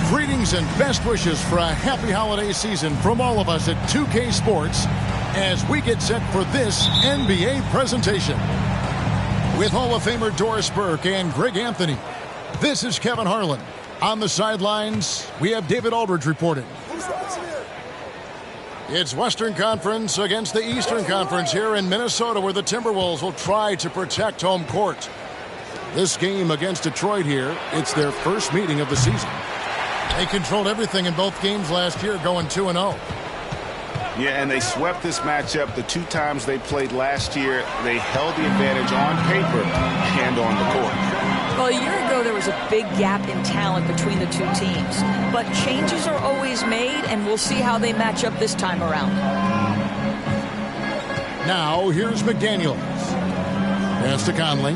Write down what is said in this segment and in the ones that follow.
Greetings and best wishes for a happy holiday season from all of us at 2K Sports as we get set for this NBA presentation. With Hall of Famer Doris Burke and Greg Anthony, this is Kevin Harlan. On the sidelines, we have David Aldridge reporting. It's Western Conference against the Eastern Conference here in Minnesota, where the Timberwolves will try to protect home court. This game against Detroit here, it's their first meeting of the season. They controlled everything in both games last year, going 2-0. Yeah, and they swept this matchup the 2 times they played last year. They held the advantage on paper and on the court. Well, a year ago, there was a big gap in talent between the two teams. But changes are always made, and we'll see how they match up this time around. Now, here's McDaniels. Pass to Conley.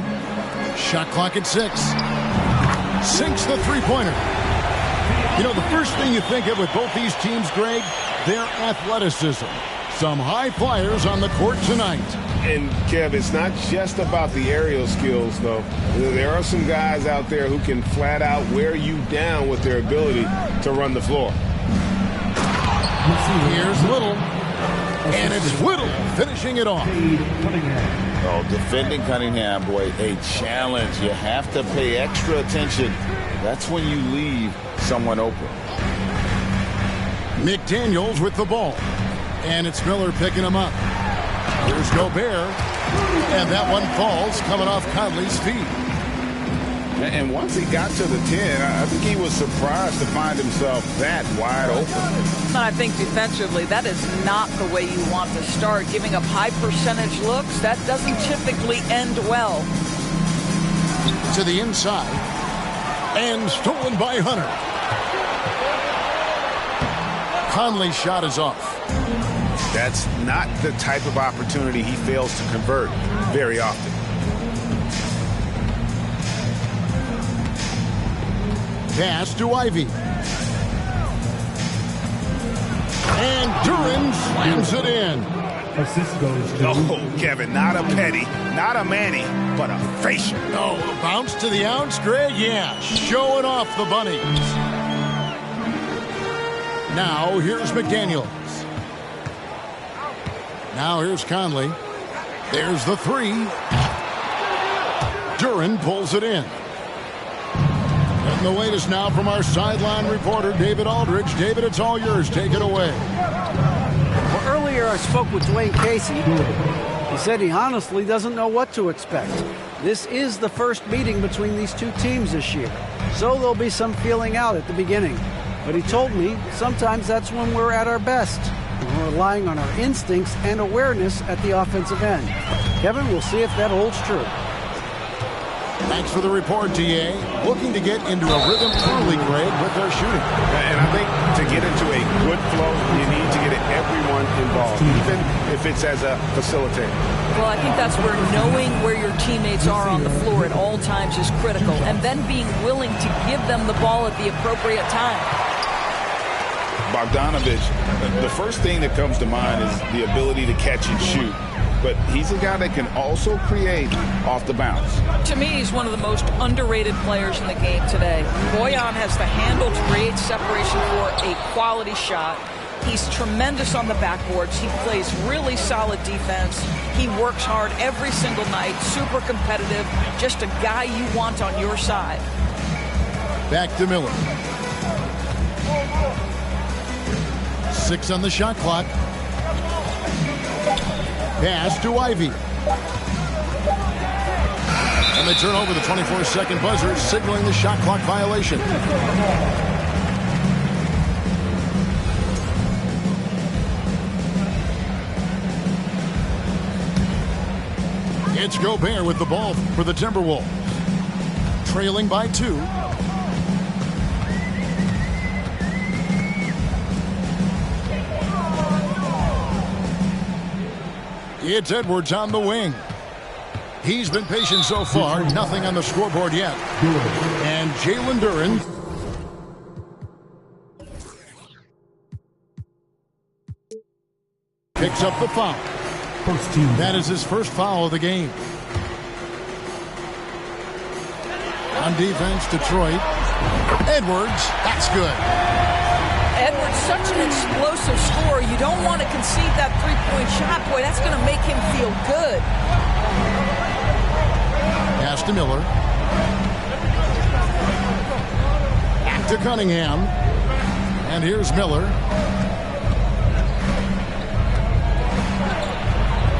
Shot clock at 6. Sinks the three-pointer. You know, the first thing you think of with both these teams, Greg, their athleticism. Some high flyers on the court tonight. And, Kev, it's not just about the aerial skills, though. There are some guys out there who can flat out wear you down with their ability to run the floor. Here's Little. And it's Whittle finishing it off. Oh, defending Cunningham, boy, a challenge. You have to pay extra attention. That's when you leave someone open. McDaniels with the ball. And it's Miller picking him up. Here's Gobert. And that one falls coming off Conley's feet. And once he got to the 10, I think he was surprised to find himself that wide open. But I think defensively, that is not the way you want to start. Giving up high percentage looks, that doesn't typically end well. To the inside. And stolen by Hunter. Conley's shot is off. That's not the type of opportunity he fails to convert very often. Pass to Ivy. And Duran slams it in. Assist goes to... Oh, Kevin, not a Petty, not a Manny, but a facial. Oh, bounce to the ounce, Greg? Yeah, showing off the bunnies. Now, here's McDaniels. Now, here's Conley. There's the 3. Duran pulls it in. And the latest now from our sideline reporter, David Aldridge. David, it's all yours. Take it away. Well, earlier I spoke with Dwayne Casey. He said he honestly doesn't know what to expect. This is the first meeting between these two teams this year, so there'll be some feeling out at the beginning. But he told me sometimes that's when we're at our best. We're relying on our instincts and awareness at the offensive end. Kevin, we'll see if that holds true. Thanks for the report, T.A. Looking to get into a rhythm early, Greg, with their shooting. And I think to get into a good flow, you need to get everyone involved, even if it's as a facilitator. Well, I think that's where knowing where your teammates are on the floor at all times is critical, and then being willing to give them the ball at the appropriate time. Bogdanovich, the first thing that comes to mind is the ability to catch and shoot. But he's a guy that can also create off the bounce. To me, he's one of the most underrated players in the game today. Bojan has the handle to create separation for a quality shot. He's tremendous on the backboards. He plays really solid defense. He works hard every single night, super competitive, just a guy you want on your side. Back to Miller. 6 on the shot clock. Pass to Ivy. And they turn over the 24-second buzzer, signaling the shot clock violation. It's Gobert with the ball for the Timberwolves. Trailing by 2. It's Edwards on the wing. He's been patient so far. Nothing on the scoreboard yet. And Jalen Duren picks up the foul. That is his first foul of the game. On defense, Detroit. Edwards, that's good. Edwards, such an explosive scorer. You don't want to concede that three-point shot. Boy, that's going to make him feel good. Pass to Miller. Back to Cunningham. And here's Miller.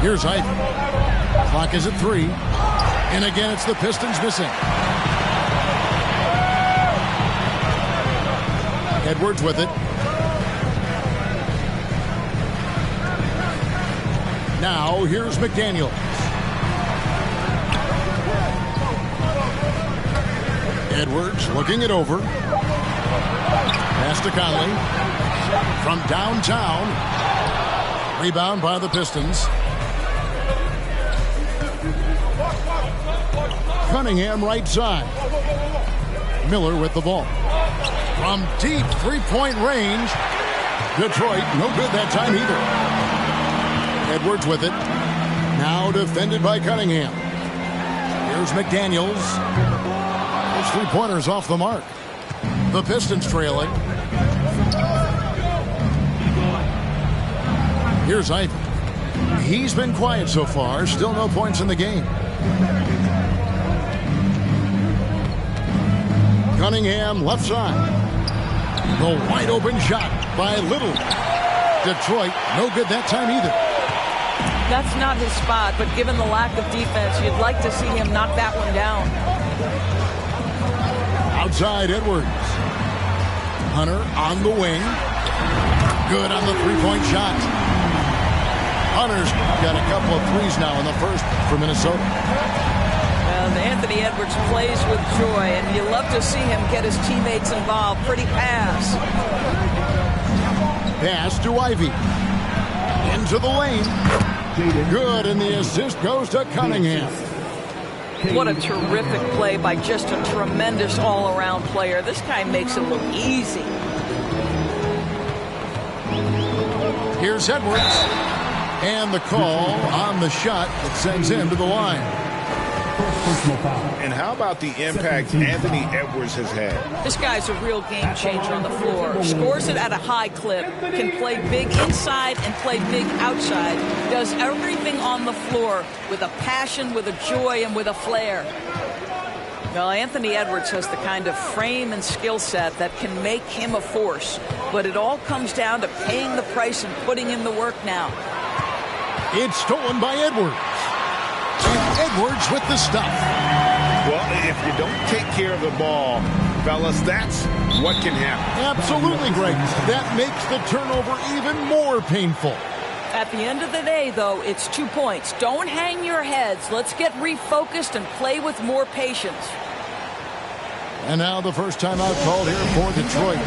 Here's Ivy. Clock is at 3. And again, it's the Pistons missing. Edwards with it. Now, here's McDaniel. Edwards looking it over. Pass to Conley. From downtown. Rebound by the Pistons. Cunningham right side. Miller with the ball. From deep three-point range. Detroit, no good that time either. Edwards with it. Now defended by Cunningham. Here's McDaniels. Those three-pointers off the mark. The Pistons trailing. Here's Ivy. He's been quiet so far. Still no points in the game. Cunningham left side. The wide open shot by Little. Detroit, no good that time either. That's not his spot, but given the lack of defense, you'd like to see him knock that one down. Outside Edwards. Hunter on the wing. Good on the three-point shot. Hunter's got a couple of threes now in the first for Minnesota. Anthony Edwards plays with joy, and you love to see him get his teammates involved. Pretty pass. Pass to Ivy. Into the lane. Good, and the assist goes to Cunningham. What a terrific play by just a tremendous all-around player. This guy makes it look easy. Here's Edwards. And the call on the shot that sends him to the line. And how about the impact Anthony Edwards has had? This guy's a real game changer on the floor. Scores it at a high clip. Can play big inside and play big outside. Does everything on the floor with a passion, with a joy, and with a flair. Well, Anthony Edwards has the kind of frame and skill set that can make him a force. But it all comes down to paying the price and putting in the work now. It's stolen by Edwards. And Edwards with the stuff. Well, if you don't take care of the ball, fellas, that's what can happen. Absolutely, Greg. That makes the turnover even more painful. At the end of the day, though, it's 2 points. Don't hang your heads. Let's get refocused and play with more patience. And now the first timeout called here for Detroit.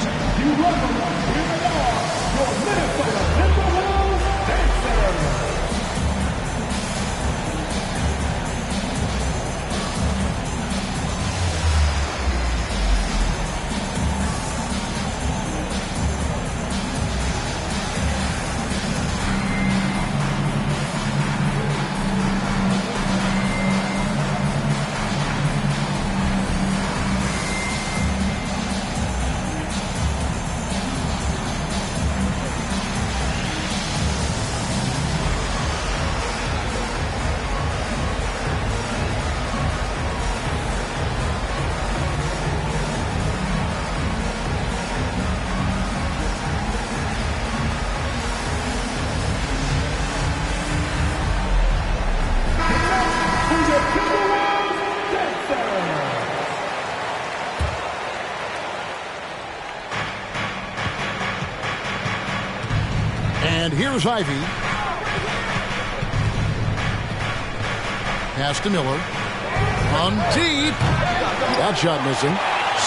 And here's Ivy. Pass to Miller. On deep. That shot missing.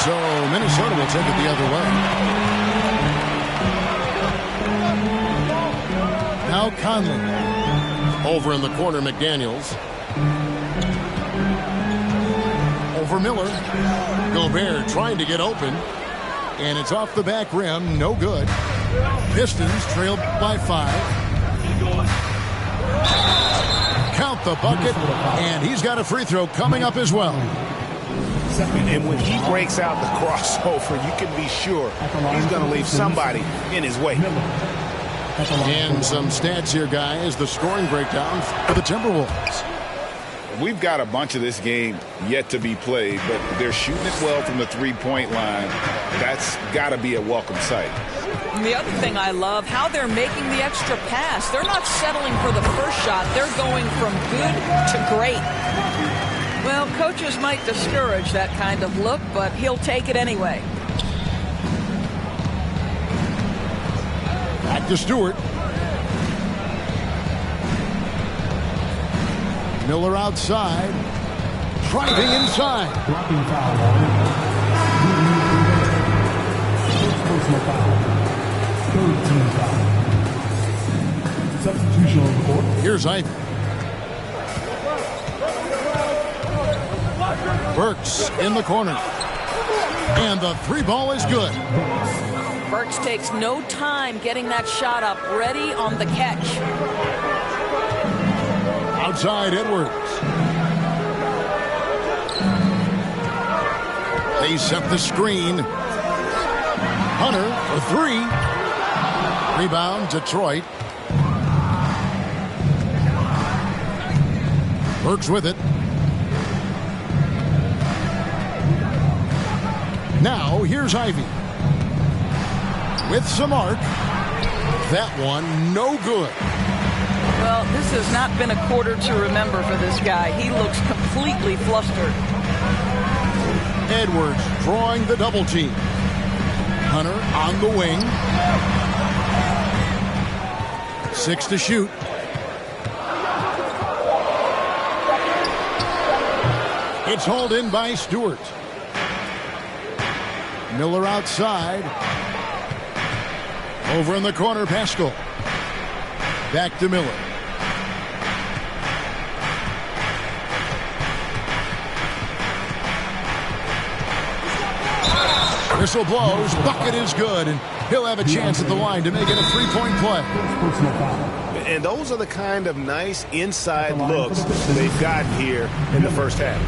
So Minnesota will take it the other way. Now Conley. Over in the corner, McDaniels. Over Miller. Gobert trying to get open. And it's off the back rim. No good. Pistons trailed by 5. Count the bucket. And he's got a free throw coming up as well. And when he breaks out the crossover, you can be sure he's going to leave somebody in his way. And some stats here, guys. The scoring breakdown for the Timberwolves. We've got a bunch of this game yet to be played, but they're shooting it well from the three-point line. That's got to be a welcome sight. And the other thing I love, how they're making the extra pass. They're not settling for the first shot. They're going from good to great. Well, coaches might discourage that kind of look, but he'll take it anyway. Back to Stewart. Miller outside. Driving inside. Blocking foul. Personal foul. Third team foul. Substitution on the court. Here's Ivy. Burks in the corner. And the 3 ball is good. Burks takes no time getting that shot up, ready on the catch. Outside Edwards. They set the screen. Hunter for 3. Rebound Detroit. Burks with it. Now here's Ivy. With some arc. That one no good. Well, this has not been a quarter to remember for this guy. He looks completely flustered. Edwards drawing the double team. Hunter on the wing. 6 to shoot. It's hauled in by Stewart. Miller outside. Over in the corner, Pascal. Back to Miller. Whistle blows. Bucket is good. And he'll have a chance at the line to make it a 3-point play. And those are the kind of nice inside looks they've gotten here in the first half.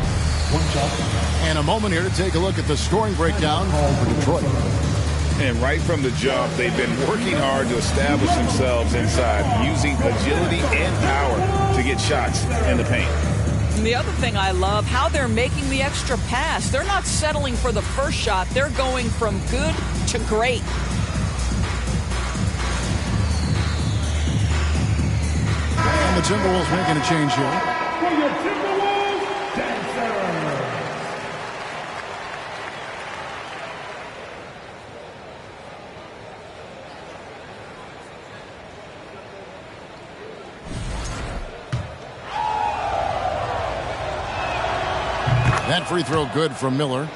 And a moment here to take a look at the scoring breakdown for Detroit. And right from the jump, they've been working hard to establish themselves inside, using agility and power to get shots in the paint. And the other thing I love, how they're making the extra pass. They're not settling for the first shot. They're going from good to great. And the Timberwolves making a change here. That free throw good from Miller.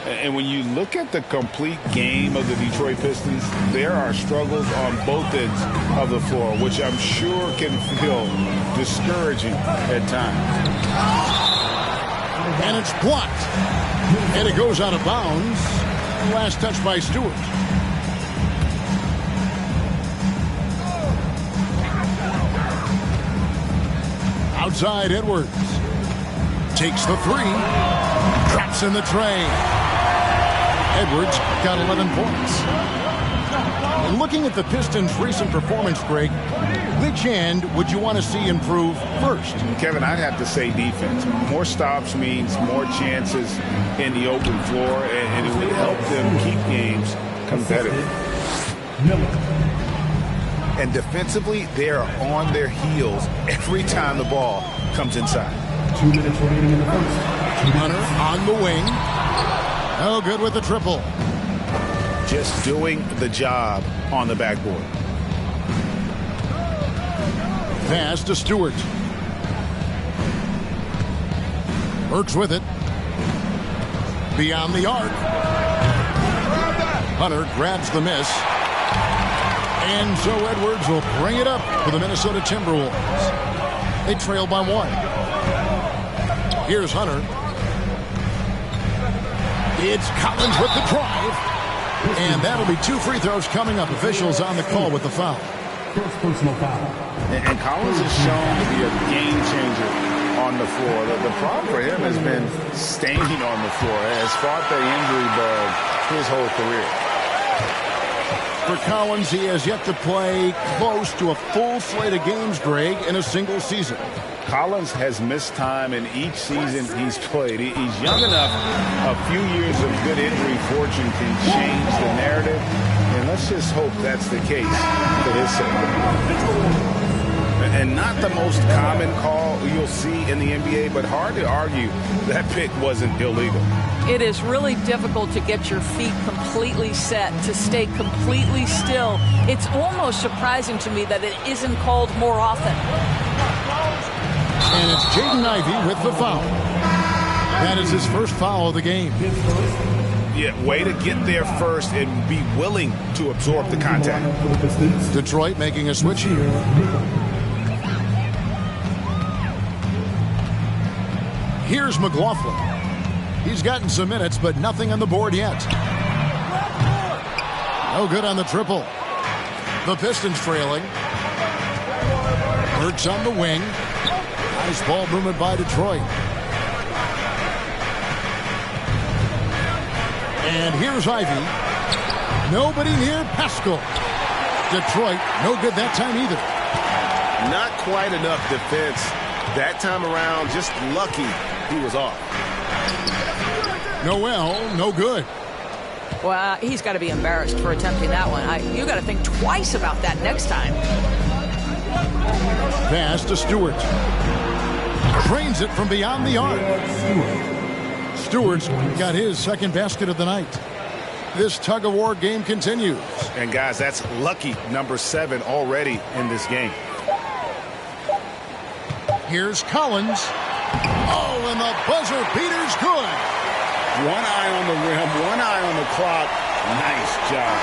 And when you look at the complete game of the Detroit Pistons, there are struggles on both ends of the floor, which I'm sure can feel discouraging at times. And it's blocked. And it goes out of bounds. Last touch by Stewart. Outside Edwards. Takes the 3. Drops in the tray. Edwards got 11 points. And looking at the Pistons' recent performance, Greg, which end would you want to see improve first? Kevin, I'd have to say defense. More stops means more chances in the open floor, and it would help them keep games competitive. And defensively, they are on their heels every time the ball comes inside. 2 minutes remaining in the first. Hunter on the wing. No good with the triple. Just doing the job on the backboard. Pass to Stewart. Works with it. Beyond the arc. Hunter grabs the miss. And so Edwards will bring it up for the Minnesota Timberwolves. They trail by 1. Here's Hunter. It's Collins with the drive. And that'll be 2 free throws coming up. Officials on the call with the foul. First personal foul. And Collins is shown to be a game changer on the floor. The problem for him has been staying on the floor. Has fought the injury bug his whole career. For Collins, he has yet to play close to a full slate of games, Greg, in a single season. Collins has missed time in each season he's played. He's young enough. A few years of good injury fortune can change the narrative. And let's just hope that's the case for his sake. And not the most common call you'll see in the NBA, but hard to argue that pick wasn't illegal. It is really difficult to get your feet completely set, to stay completely still. It's almost surprising to me that it isn't called more often. And it's Jaden Ivey with the foul. That is his first foul of the game. Yeah, way to get there first and be willing to absorb the contact. Detroit making a switch here. Here's McLaughlin. He's gotten some minutes, but nothing on the board yet. No good on the triple. The Pistons trailing. Hurts on the wing. Nice ball movement by Detroit. And here's Ivey. Nobody near Pascal. Detroit, no good that time either. Not quite enough defense that time around. Just lucky he was off. Noel, no good. Well, he's got to be embarrassed for attempting that one. You got to think twice about that next time. Pass to Stewart. Drains it from beyond the arc. Stewart's got his second basket of the night. This tug-of-war game continues. And, guys, that's lucky number 7 already in this game. Here's Collins. Oh, and the buzzer beater's good. One eye on the rim, one eye on the clock. Nice job.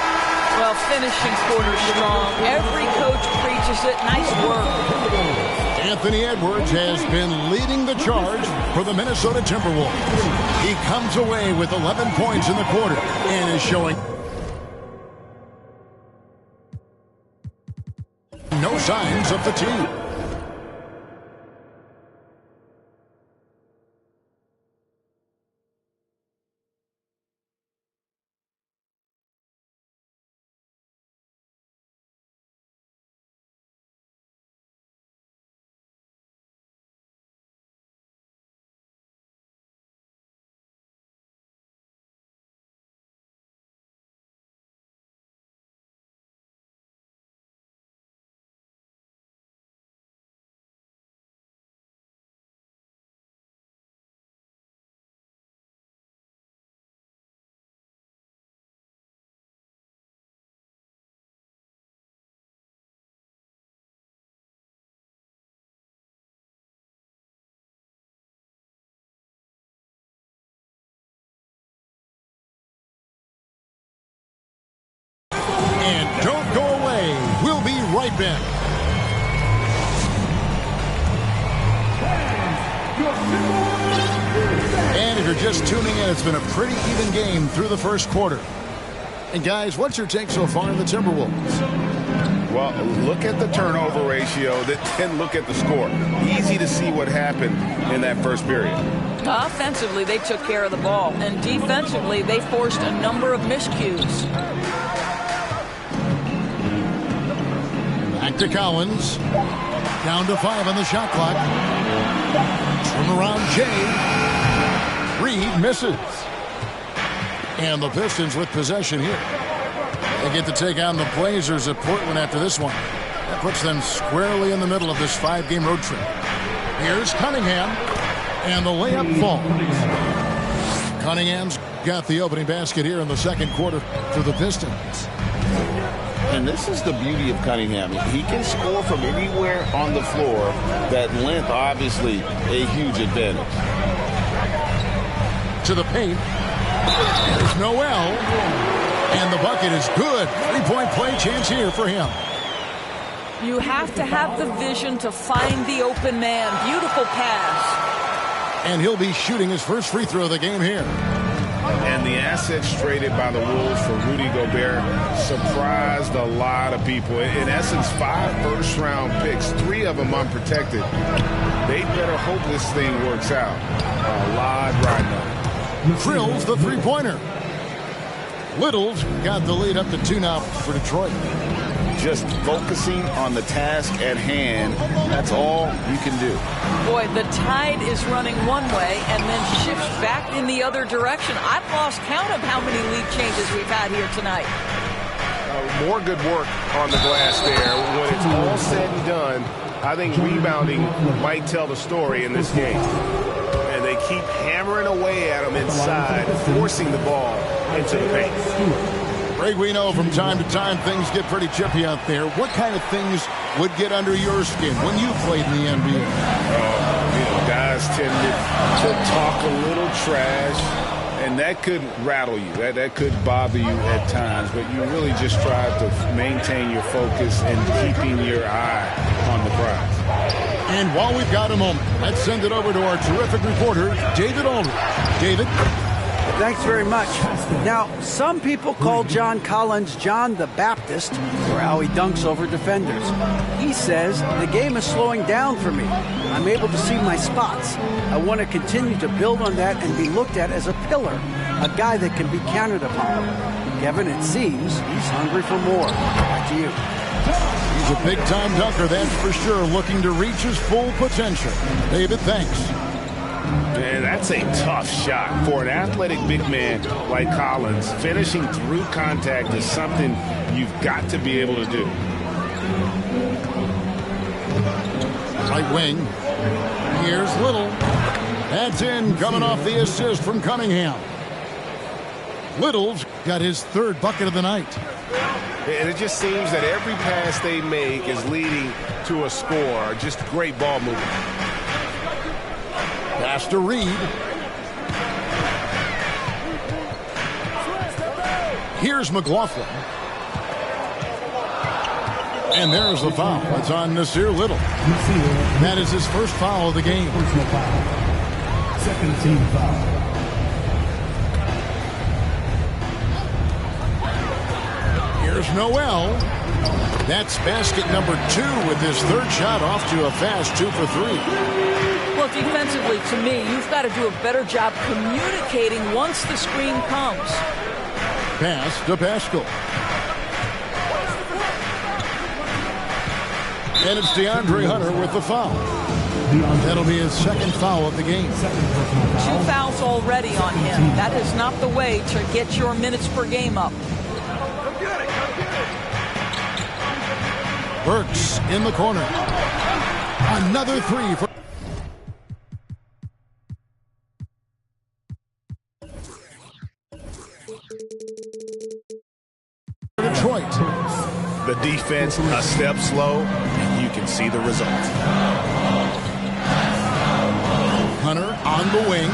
Well, finishing quarter strong. Every coach preaches it. Nice work. Anthony Edwards has been leading the charge for the Minnesota Timberwolves. He comes away with 11 points in the quarter and is showing no signs of fatigue. And don't go away. We'll be right back. And if you're just tuning in, it's been a pretty even game through the first quarter. And guys, what's your take so far on the Timberwolves? Well, look at the turnover ratio, then look at the score. Easy to see what happened in that first period. Offensively, they took care of the ball. And defensively, they forced a number of miscues. Back to Collins. Down to 5 on the shot clock. Turn around Jay. Reed misses. And the Pistons with possession here. They get to take on the Blazers at Portland after this one. That puts them squarely in the middle of this 5-game road trip. Here's Cunningham. And the layup falls. Cunningham's got the opening basket here in the second quarter for the Pistons. And this is the beauty of Cunningham. He can score from anywhere on the floor. That length, obviously, a huge advantage. To the paint. There's Noel. And the bucket is good. Three-point play chance here for him. You have to have the vision to find the open man. Beautiful pass. And he'll be shooting his first free throw of the game here. And the assets traded by the Wolves for Rudy Gobert surprised a lot of people. In essence, 5 first-round picks, 3 of them unprotected. They better hope this thing works out. A lot right now. Drills the three-pointer. Little's got the lead up to 2 now for Detroit. Just focusing on the task at hand, that's all you can do. Boy, the tide is running one way and then shifts back in the other direction. I've lost count of how many lead changes we've had here tonight. More good work on the glass there. When it's all said and done, I think rebounding might tell the story in this game. And they keep hammering away at them inside, forcing the ball into the paint. Greg, we know from time to time things get pretty chippy out there. What kind of things would get under your skin when you played in the NBA? Guys tend to talk a little trash, and that could rattle you. That could bother you at times, but you really just try to maintain your focus and keeping your eye on the prize. And while we've got a moment, let's send it over to our terrific reporter, David Aldridge. David? Thanks very much. Now, some people call John Collins John the Baptist for how he dunks over defenders. He says, the game is slowing down for me. I'm able to see my spots. I want to continue to build on that and be looked at as a pillar, a guy that can be counted upon. Kevin, it seems he's hungry for more. Back to you. He's a big-time dunker, that's for sure, looking to reach his full potential. David, thanks. Man, that's a tough shot for an athletic big man like Collins. Finishing through contact is something you've got to be able to do. Right wing. Here's Little. That's in, coming off the assist from Cunningham. Little's got his 3rd bucket of the night. And it just seems that every pass they make is leading to a score. Just great ball movement. Pass to Reed. Here's McLaughlin. And there's the foul. It's on Nasir Little. That is his first foul of the game. Personal foul. Second team foul. Here's Noel. That's basket number 2 with his 3rd shot off to a fast 2 for 3. Well, defensively, to me, you've got to do a better job communicating once the screen comes. Pass to Pascal. And it's DeAndre Hunter with the foul. That'll be his 2nd foul of the game. 2 fouls already on him. That is not the way to get your minutes per game up. Burks in the corner. Another 3 for Detroit. The defense a step slow, and you can see the result. Hunter on the wing.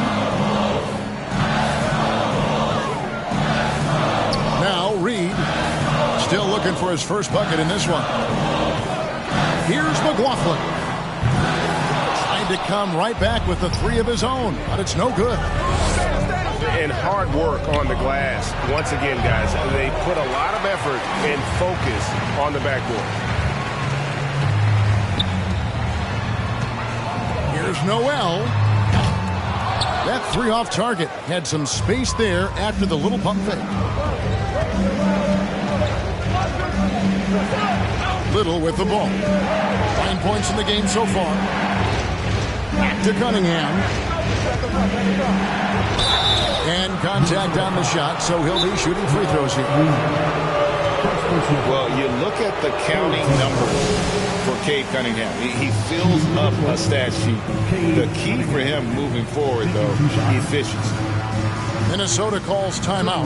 Now Reed still looking for his first bucket in this one. Here's McLaughlin. Trying to come right back with the 3 of his own, but it's no good. And hard work on the glass. Once again, guys, they put a lot of effort and focus on the backboard. Here's Noel. That 3 off target. Had some space there after the little pump fake. Little with the ball. 9 points in the game so far. Back to Cunningham. And contact on the shot, so he'll be shooting free throws here. Well, you look at the counting numbers for Cade Cunningham. He fills up a stat sheet. The key for him moving forward, though, efficiency. Minnesota calls timeout.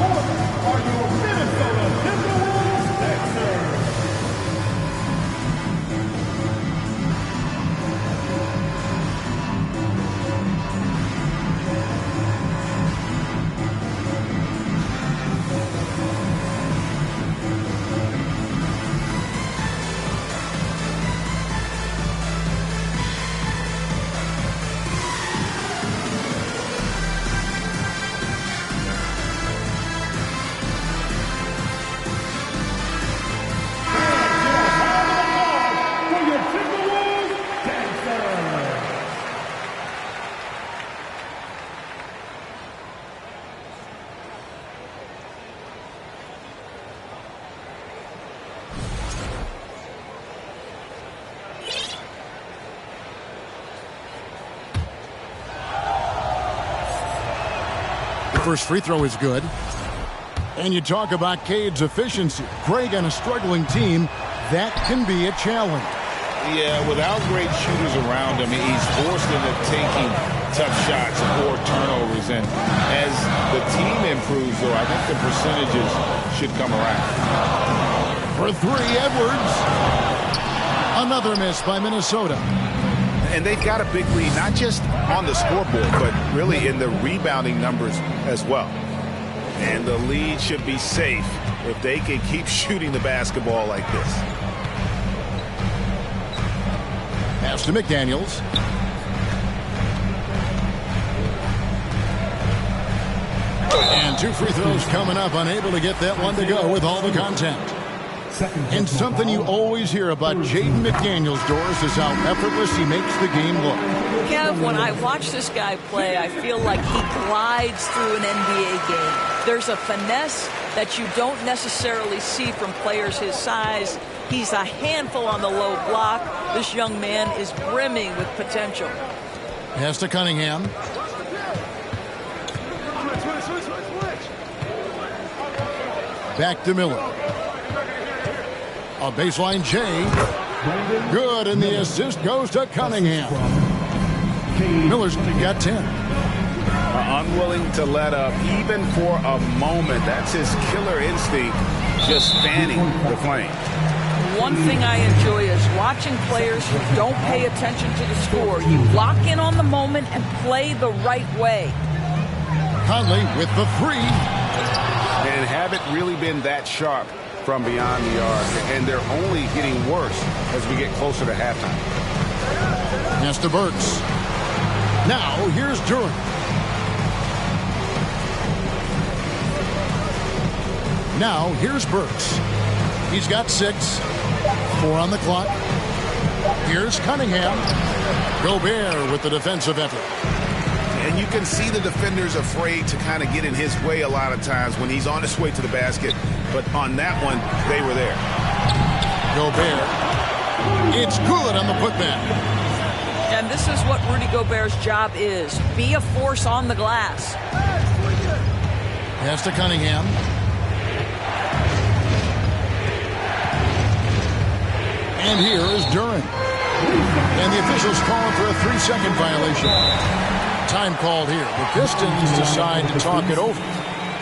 are your Minnesota Timberwolves Sixers. First free throw is good. And you talk about Cade's efficiency. Greg, on a struggling team, that can be a challenge. Yeah, without great shooters around him, he's forced into taking tough shots or turnovers. And as the team improves, though, I think the percentages should come around. For three, Edwards. Another miss by Minnesota. And they've got a big lead, not just on the scoreboard, but really in the rebounding numbers as well. And the lead should be safe if they can keep shooting the basketball like this. Pass to McDaniels. And two free throws coming up, unable to get that one to go with all the contact. And something you always hear about Jaden McDaniels, Doris, is how effortless he makes the game look. Kev, when I watch this guy play, I feel like he glides through an NBA game. There's a finesse that you don't necessarily see from players his size. He's a handful on the low block. This young man is brimming with potential. Pass to Cunningham. Back to Miller. A baseline J. Good, and the assist goes to Cunningham. Miller's got 10. Unwilling to let up, even for a moment. That's his killer instinct, just fanning the flame. One thing I enjoy is watching players who don't pay attention to the score. You lock in on the moment and play the right way. Conley with the three. And haven't really been that sharp from beyond the arc, and they're only getting worse as we get closer to halftime. Pass to Burks. Now here's Durant. Now here's Burks. He's got 6. 4 on the clock. Here's Cunningham. Gobert with the defensive effort. And you can see the defenders afraid to kind of get in his way a lot of times when he's on his way to the basket. But on that one, they were there. Gobert. It's good on the putback. And this is what Rudy Gobert's job is. Be a force on the glass. Pass to Cunningham. And here is Durant. And the officials calling for a 3-second violation. Time called here. The Pistons decide to talk it over.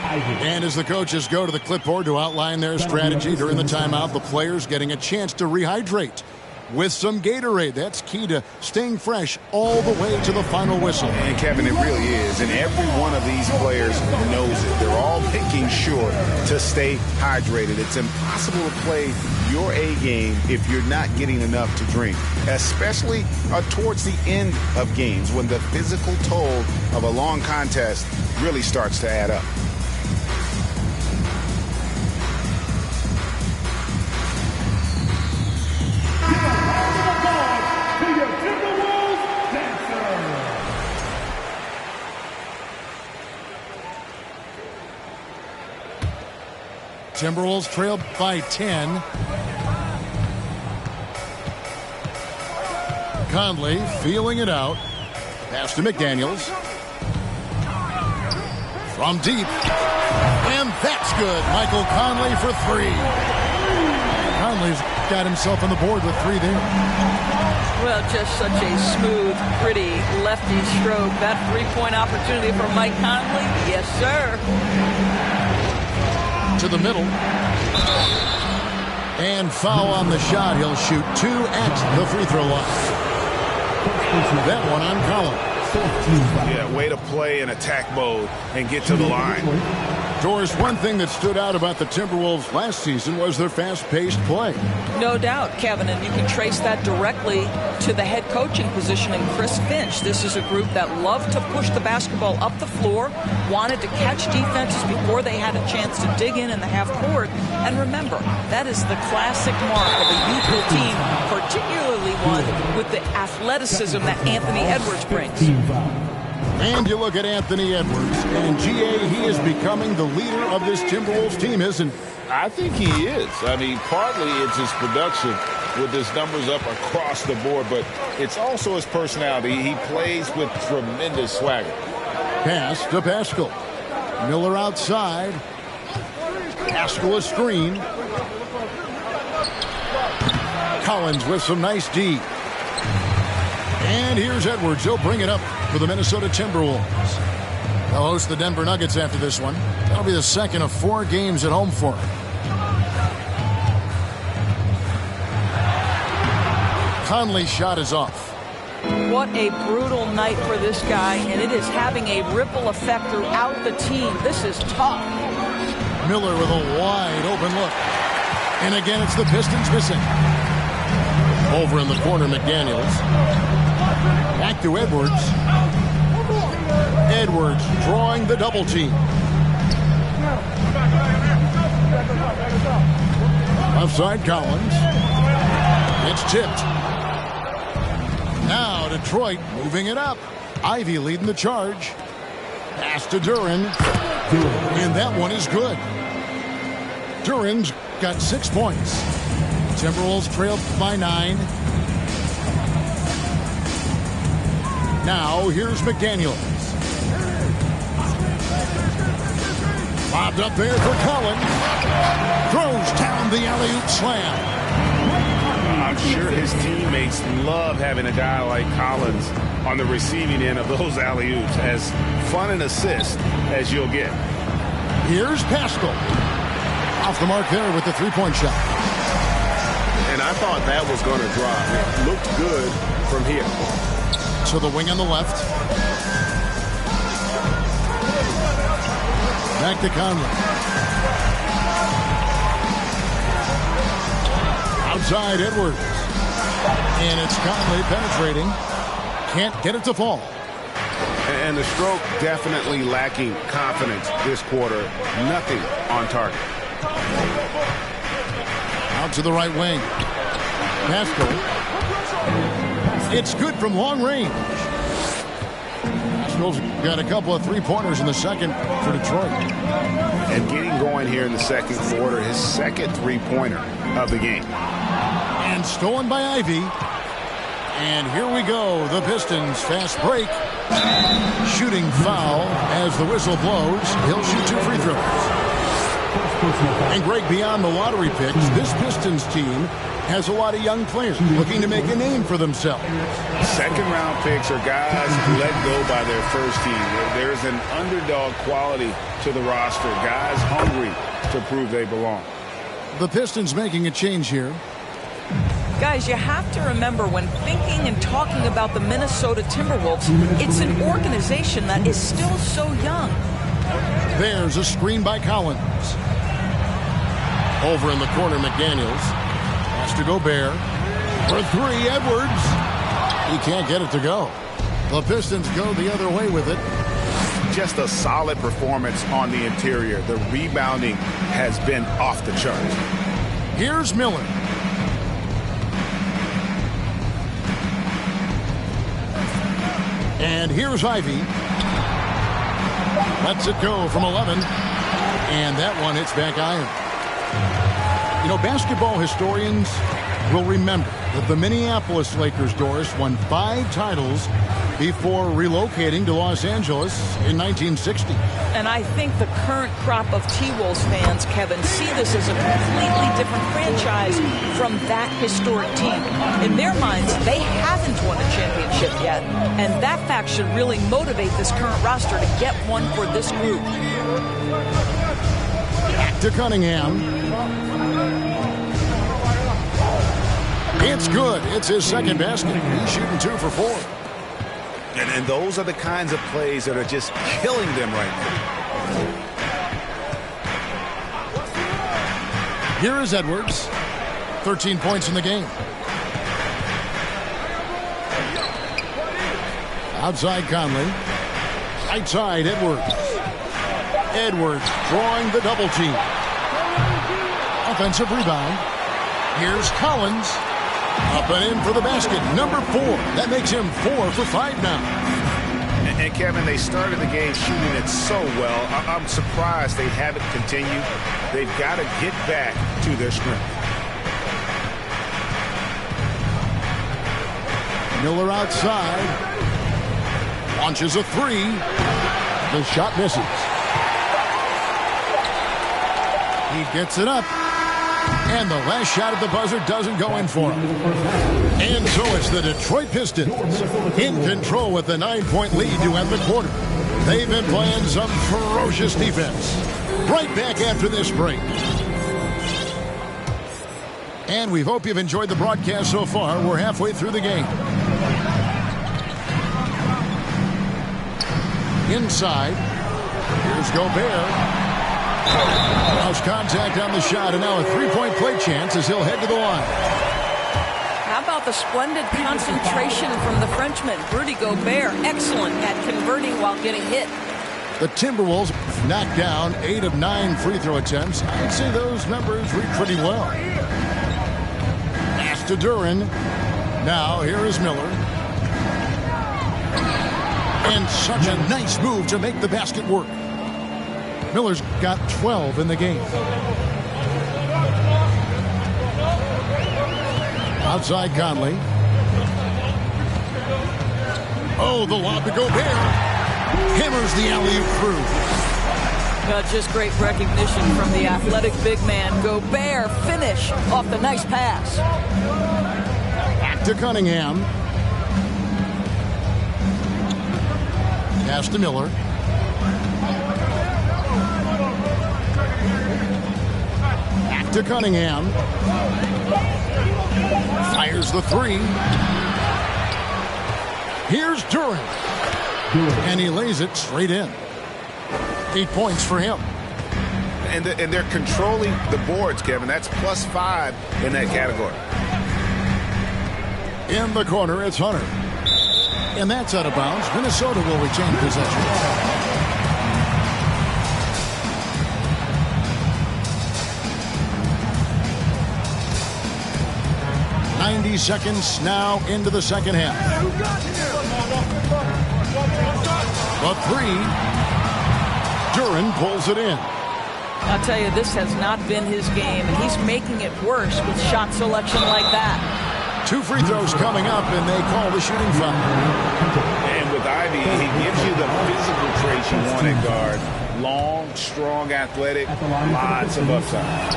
And as the coaches go to the clipboard to outline their strategy during the timeout, the players getting a chance to rehydrate with some Gatorade. That's key to staying fresh all the way to the final whistle. And Kevin, it really is. And every one of these players knows it. They're all making sure to stay hydrated. It's impossible to play your A game if you're not getting enough to drink, especially towards the end of games when the physical toll of a long contest really starts to add up. Timberwolves trailed by 10. Conley feeling it out. Pass to McDaniels. From deep. And that's good. Michael Conley for 3. Conley's got himself on the board with 3 there. Well, just such a smooth, pretty lefty stroke. That 3-point opportunity for Mike Conley? Yes, sir. to the middle. And foul on the shot. He'll shoot 2 at the free throw line. That one on Collins. Yeah, way to play in attack mode and get to the line. Doris, one thing that stood out about the Timberwolves last season was their fast-paced play. No doubt, Kevin, and you can trace that directly to the head coaching position in Chris Finch. This is a group that loved to push the basketball up the floor, wanted to catch defenses before they had a chance to dig in the half court. And remember, that is the classic mark of a youthful team, particularly one with the athleticism that Anthony Edwards brings. And you look at Anthony Edwards, and GA, he is becoming the leader of this Timberwolves team, isn't he? I think he is. I mean, partly it's his production with his numbers up across the board, but it's also his personality. He plays with tremendous swagger. Pass to Pascal. Miller outside. Pascal a screen. Collins with some nice D. And here's Edwards. He'll bring it up for the Minnesota Timberwolves. They'll host the Denver Nuggets after this one. That'll be the second of 4 games at home for him. Conley's shot is off. What a brutal night for this guy, and it is having a ripple effect throughout the team. This is tough. Miller with a wide open look. And again, it's the Pistons missing. Over in the corner, McDaniels. Back to Edwards. Edwards drawing the double team. Offside Collins. It's tipped. Now Detroit moving it up. Ivy leading the charge. Pass to Duren. And that one is good. Duren's got 6 points. Timberwolves trailed by 9. Now here's McDaniels. Bobbed up there for Collins. Throws down the alley-oop slam. I'm sure his teammates love having a guy like Collins on the receiving end of those alley-oops. As fun an assist as you'll get. Here's Pascal. Off the mark there with the 3-point shot. And I thought that was going to drop. It looked good from here. To the wing on the left. Back to Conley. Outside Edwards. And it's Conley penetrating. Can't get it to fall. And the stroke definitely lacking confidence this quarter. Nothing on target. Out to the right wing. Pascal. It's good from long range. Pascal's got a couple of 3-pointers in the second for Detroit. And getting going here in the second quarter, his second 3-pointer of the game. And stolen by Ivy. And here we go. The Pistons fast break. Shooting foul as the whistle blows. He'll shoot 2 free throws. And Greg, beyond the lottery picks, this Pistons team has a lot of young players looking to make a name for themselves. Second-round picks are guys let go by their first team. There's an underdog quality to the roster. Guys hungry to prove they belong. The Pistons making a change here. Guys, you have to remember when thinking and talking about the Minnesota Timberwolves, it's an organization that is still so young. There's a screen by Collins. Over in the corner, McDaniels. Has to Gobert. For 3, Edwards. He can't get it to go. The Pistons go the other way with it. Just a solid performance on the interior. The rebounding has been off the charts. Here's Miller. And here's Ivy. Lets it go from 11. And that one hits back iron. You know, basketball historians will remember that the Minneapolis Lakers, Doris, won 5 titles before relocating to Los Angeles in 1960. And I think the current crop of T-Wolves fans, Kevin, see this as a completely different franchise from that historic team. In their minds, they haven't won a championship yet. And that fact should really motivate this current roster to get one for this group. Back to Cunningham. It's good. It's his second basket. He's shooting 2 for 4. And those are the kinds of plays that are just killing them right now. Here is Edwards. 13 points in the game. Outside Conley. Right side Edwards. Edwards drawing the double team. Offensive rebound. Here's Collins. Up and in for the basket. Number 4. That makes him 4 for 5 now. And Kevin, they started the game shooting it so well. I'm surprised they haven't continued. They've got to get back to their strength. Miller outside. Launches a 3. The shot misses. He gets it up. And the last shot at the buzzer doesn't go in for him. And so it's the Detroit Pistons in control with the 9-point lead to end the quarter. They've been playing some ferocious defense. Right back after this break. And we hope you've enjoyed the broadcast so far. We're halfway through the game. Inside. Here's Gobert. House contact on the shot, and now a 3-point play chance as he'll head to the line. How about the splendid concentration from the Frenchman, Rudy Gobert? Excellent at converting while getting hit. The Timberwolves knocked down 8 of 9 free throw attempts. I'd say those numbers read pretty well. Pass to Duren. Now here is Miller. And such a nice move to make the basket work. Miller's got 12 in the game. Outside Conley. Oh, the lob to Gobert. Hammers the alley-oop through. Just great recognition from the athletic big man. Gobert finish off the nice pass. Back to Cunningham. Pass to Miller. Back to Cunningham. Fires the 3. Here's Duren. And he lays it straight in. 8 points for him. And they're controlling the boards, Kevin. That's +5 in that category. In the corner, it's Hunter. And that's out of bounds. Minnesota will retain possession. "90 seconds now into the second half. The 3. Duren pulls it in. I'll tell you, this has not been his game, and he's making it worse with shot selection like that. 2 free throws coming up, and they call the shooting foul. And with Ivy, he gives you the physical traits you want at guard. Long, strong, athletic, lots of upside.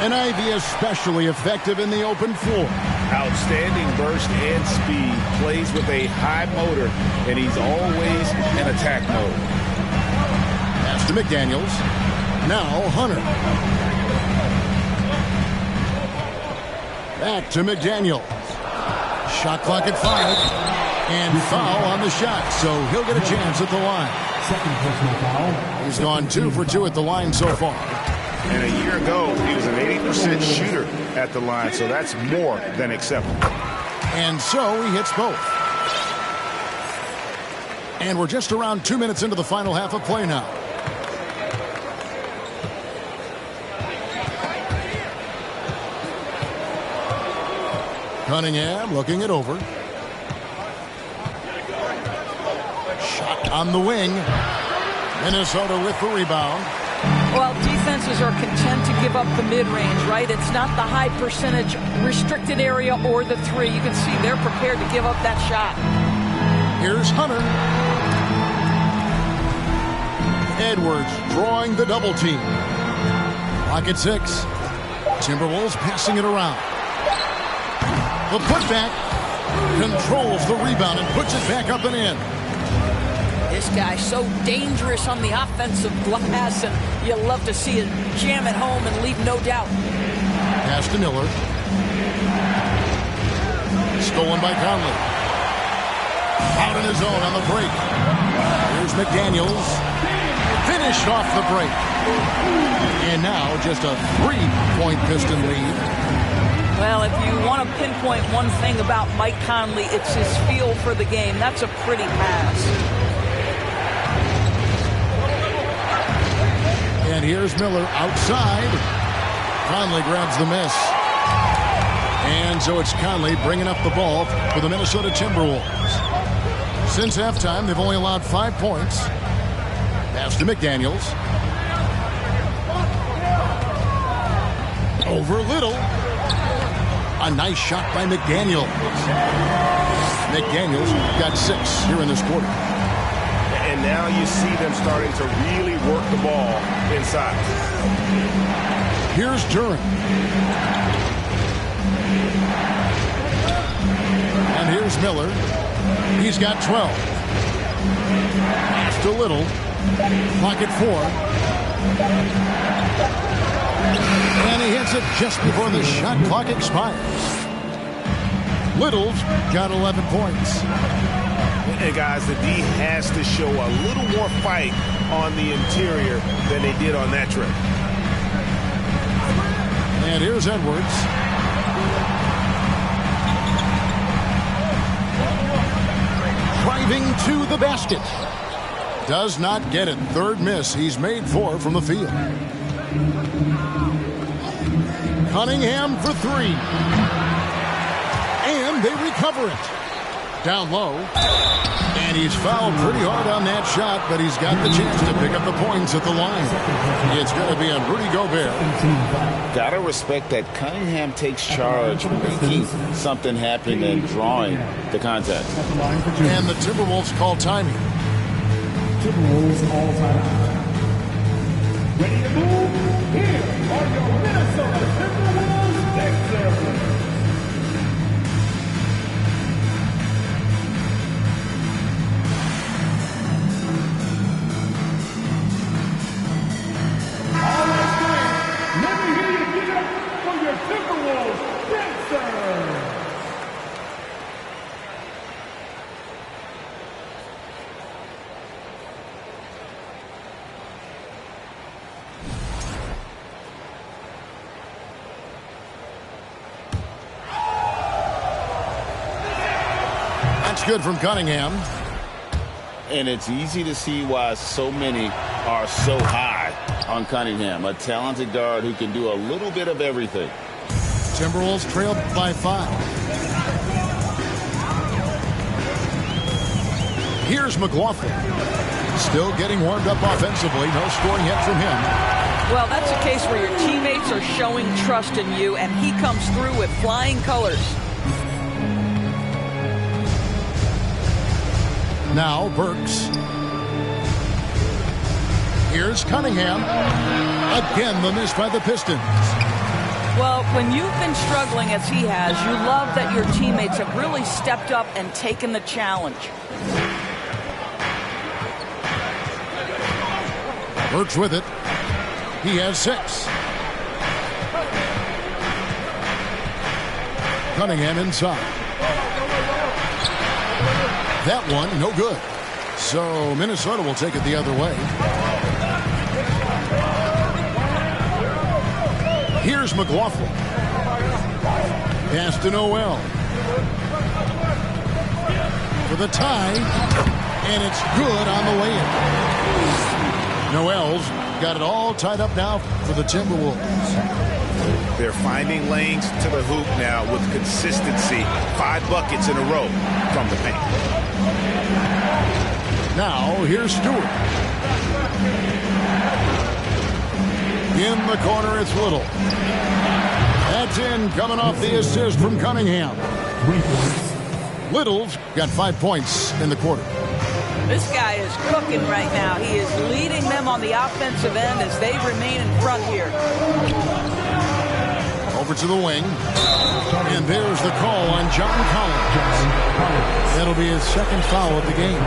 And Ivy especially effective in the open floor. Outstanding burst and speed. Plays with a high motor, and he's always in attack mode. Pass to McDaniels. Now Hunter. Back to McDaniels. Shot clock at 5. And foul on the shot, so he'll get a chance at the line. Second personal foul. He's gone 2 for 2 at the line so far. And a year ago, he was an 80% shooter at the line, so that's more than acceptable. And so he hits both. And we're just around 2 minutes into the final half of play now. Cunningham looking it over. Shot on the wing. Minnesota with the rebound. Well, defenses are content to give up the mid-range, right? It's not the high percentage restricted area or the 3. You can see they're prepared to give up that shot. Here's Hunter. Edwards drawing the double team. Clock at 6. Timberwolves passing it around. The putback controls the rebound and puts it back up and in. This guy so dangerous on the offensive glass, and you love to see it jam it home and leave no doubt. Pass to Miller. Stolen by Conley. Out in his own on the break. Here's McDaniels. Finished off the break. And now just a 3-point Piston lead. Well, if you want to pinpoint one thing about Mike Conley, it's his feel for the game. That's a pretty pass. And here's Miller outside. Conley grabs the miss. And so it's Conley bringing up the ball for the Minnesota Timberwolves. Since halftime, they've only allowed 5 points. Pass to McDaniels. Over Little. A nice shot by McDaniels. McDaniels got 6 here in this quarter. And now you see them starting to really work the ball inside. Here's Duran. And here's Miller. He's got 12. Pass to Little. Pocket 4. And he hits it just before the shot clock expires. Little's got 11 points. And guys, the D has to show a little more fight on the interior than they did on that trip. And here's Edwards. Driving to the basket. Does not get it. Third miss. He's made 4 from the field. Cunningham for 3. And they recover it. Down low. And he's fouled pretty hard on that shot, but he's got the chance to pick up the points at the line. It's going to be on Rudy Gobert. Gotta respect that Cunningham takes charge, making something happen and drawing the contact. And the Timberwolves call timing. Timberwolves all time. Ready to move? Here are your Minnesota Timberwolves Sixers. All right, let me hear you get up for your Timberwolves Sixers. That's good from Cunningham. And it's easy to see why so many are so high on Cunningham, a talented guard who can do a little bit of everything. Timberwolves trailed by 5. Here's McLaughlin. Still getting warmed up offensively. No scoring yet from him. Well, that's a case where your teammates are showing trust in you, and he comes through with flying colors. Now Burks. Here's Cunningham. Again, the miss by the Pistons. Well, when you've been struggling as he has, you love that your teammates have really stepped up and taken the challenge. Burks with it. He has 6. Cunningham inside. That one, no good. So Minnesota will take it the other way. Here's McLaughlin. Pass to Noel. For the tie. And it's good on the way-in. Noel's got it all tied up now for the Timberwolves. They're finding lanes to the hoop now with consistency. 5 buckets in a row from the paint. Now, here's Stewart. In the corner, it's Little. That's in, coming off the assist from Cunningham. Little's got 5 points in the quarter. This guy is cooking right now. He is leading them on the offensive end as they remain in front here. Over to the wing. And there's the call on John Collins. That'll be his second foul of the game.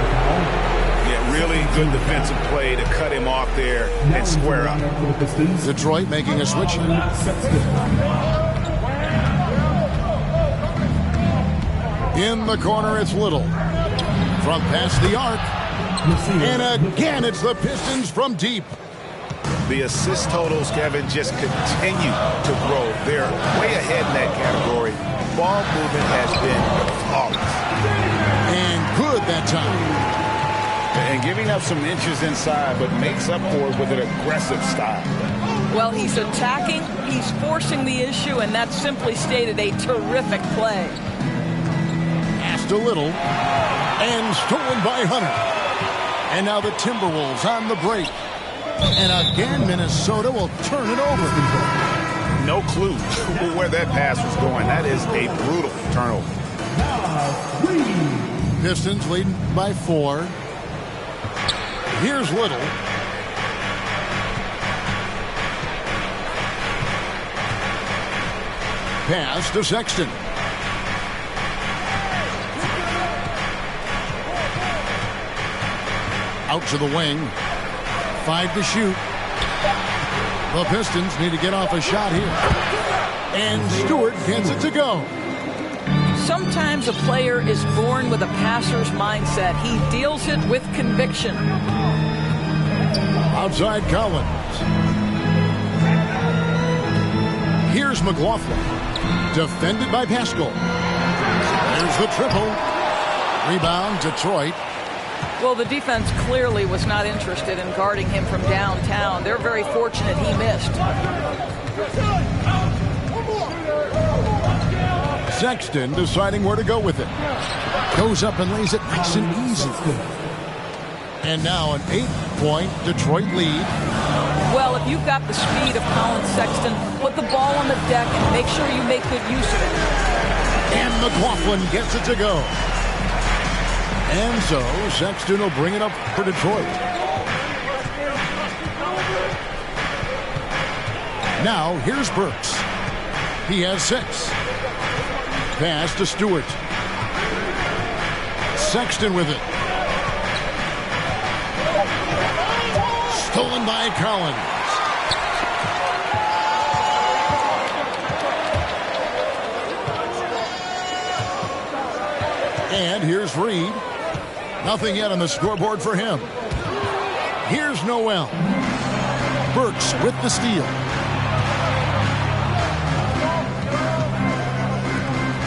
Yeah, Really good defensive play to cut him off there and square up. Detroit making a switch. In the corner, it's Little. From past the arc. And again, it's the Pistons from deep. The assist totals, Kevin, just continue to grow. They're way ahead in that category. Ball movement has been flawless. And good that time. And giving up some inches inside, but makes up for it with an aggressive style. Well, he's attacking, he's forcing the issue, and that simply stated a terrific play. Passed a Little. And stolen by Hunter. And now the Timberwolves on the break. And again, Minnesota will turn it over. No clue where that pass was going. That is a brutal turnover. Pistons leading by 4. Here's Little. Pass to Sexton. Out to the wing. 5 to shoot. The Pistons need to get off a shot here. And Stewart gets it to go. Sometimes a player is born with a passer's mindset. He deals it with conviction. Outside Collins. Here's McLaughlin. Defended by Pascal. There's the triple. Rebound, Detroit. Well, the defense clearly was not interested in guarding him from downtown. They're very fortunate he missed. Sexton deciding where to go with it. Goes up and lays it nice and easy. And now an 8-point Detroit lead. Well, if you've got the speed of Colin Sexton, put the ball on the deck and make sure you make good use of it. And McLaughlin gets it to go. And so Sexton will bring it up for Detroit. Now here's Burks. He has 6. Pass to Stewart. Sexton with it. Stolen by Collins. And here's Reed. Nothing yet on the scoreboard for him. Here's Noel. Burks with the steal.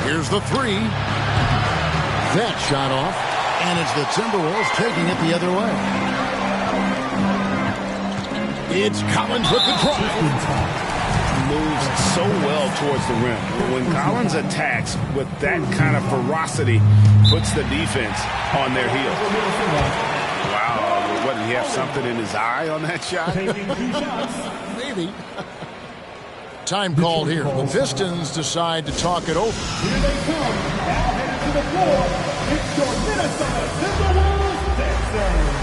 Here's the 3. That shot off. And it's the Timberwolves taking it the other way. It's Collins with the drop. Moves so well towards the rim. When Collins attacks with that kind of ferocity, puts the defense on their heels. Wow, what, did he have something in his eye on that shot? Maybe. Time called here. The Pistons decide to talk it over. Here they come. Now headed to the floor. It's your Minnesota Timberwolves Pistons.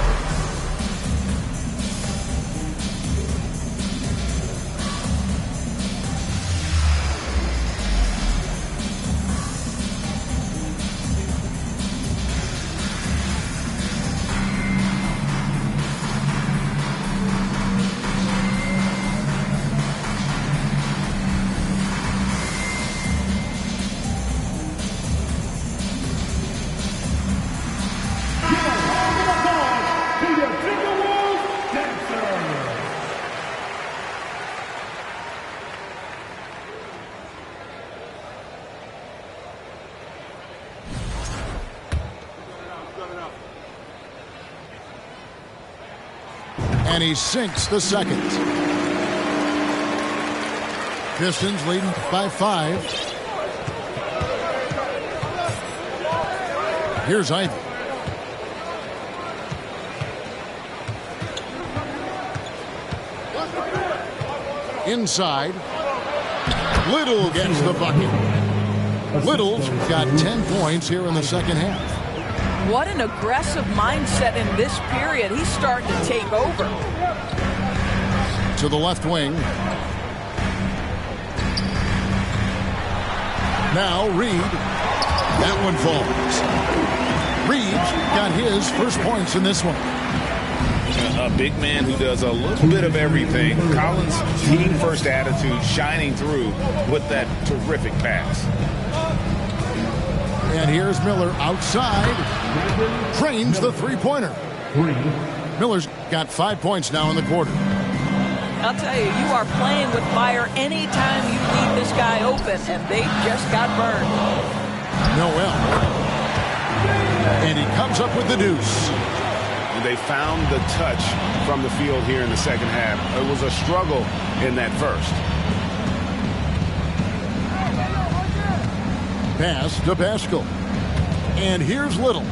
And he sinks the second. Pistons leading by 5. Here's Ivy. Inside. Little gets the bucket. Little's got 10 points here in the second half. What an aggressive mindset in this period. He's starting to take over. To the left wing. Now Reed. That one falls. Reeves got his first points in this one. A big man who does a little bit of everything. Collins' team-first attitude shining through with that terrific pass. And here's Miller outside. Drains the three-pointer. Miller's got 5 points now in the quarter. I'll tell you, you are playing with fire anytime you leave this guy open, and they just got burned. Noel. And he comes up with the deuce. They found the touch from the field here in the second half. It was a struggle in that first. Pass to Pascal. And here's Little.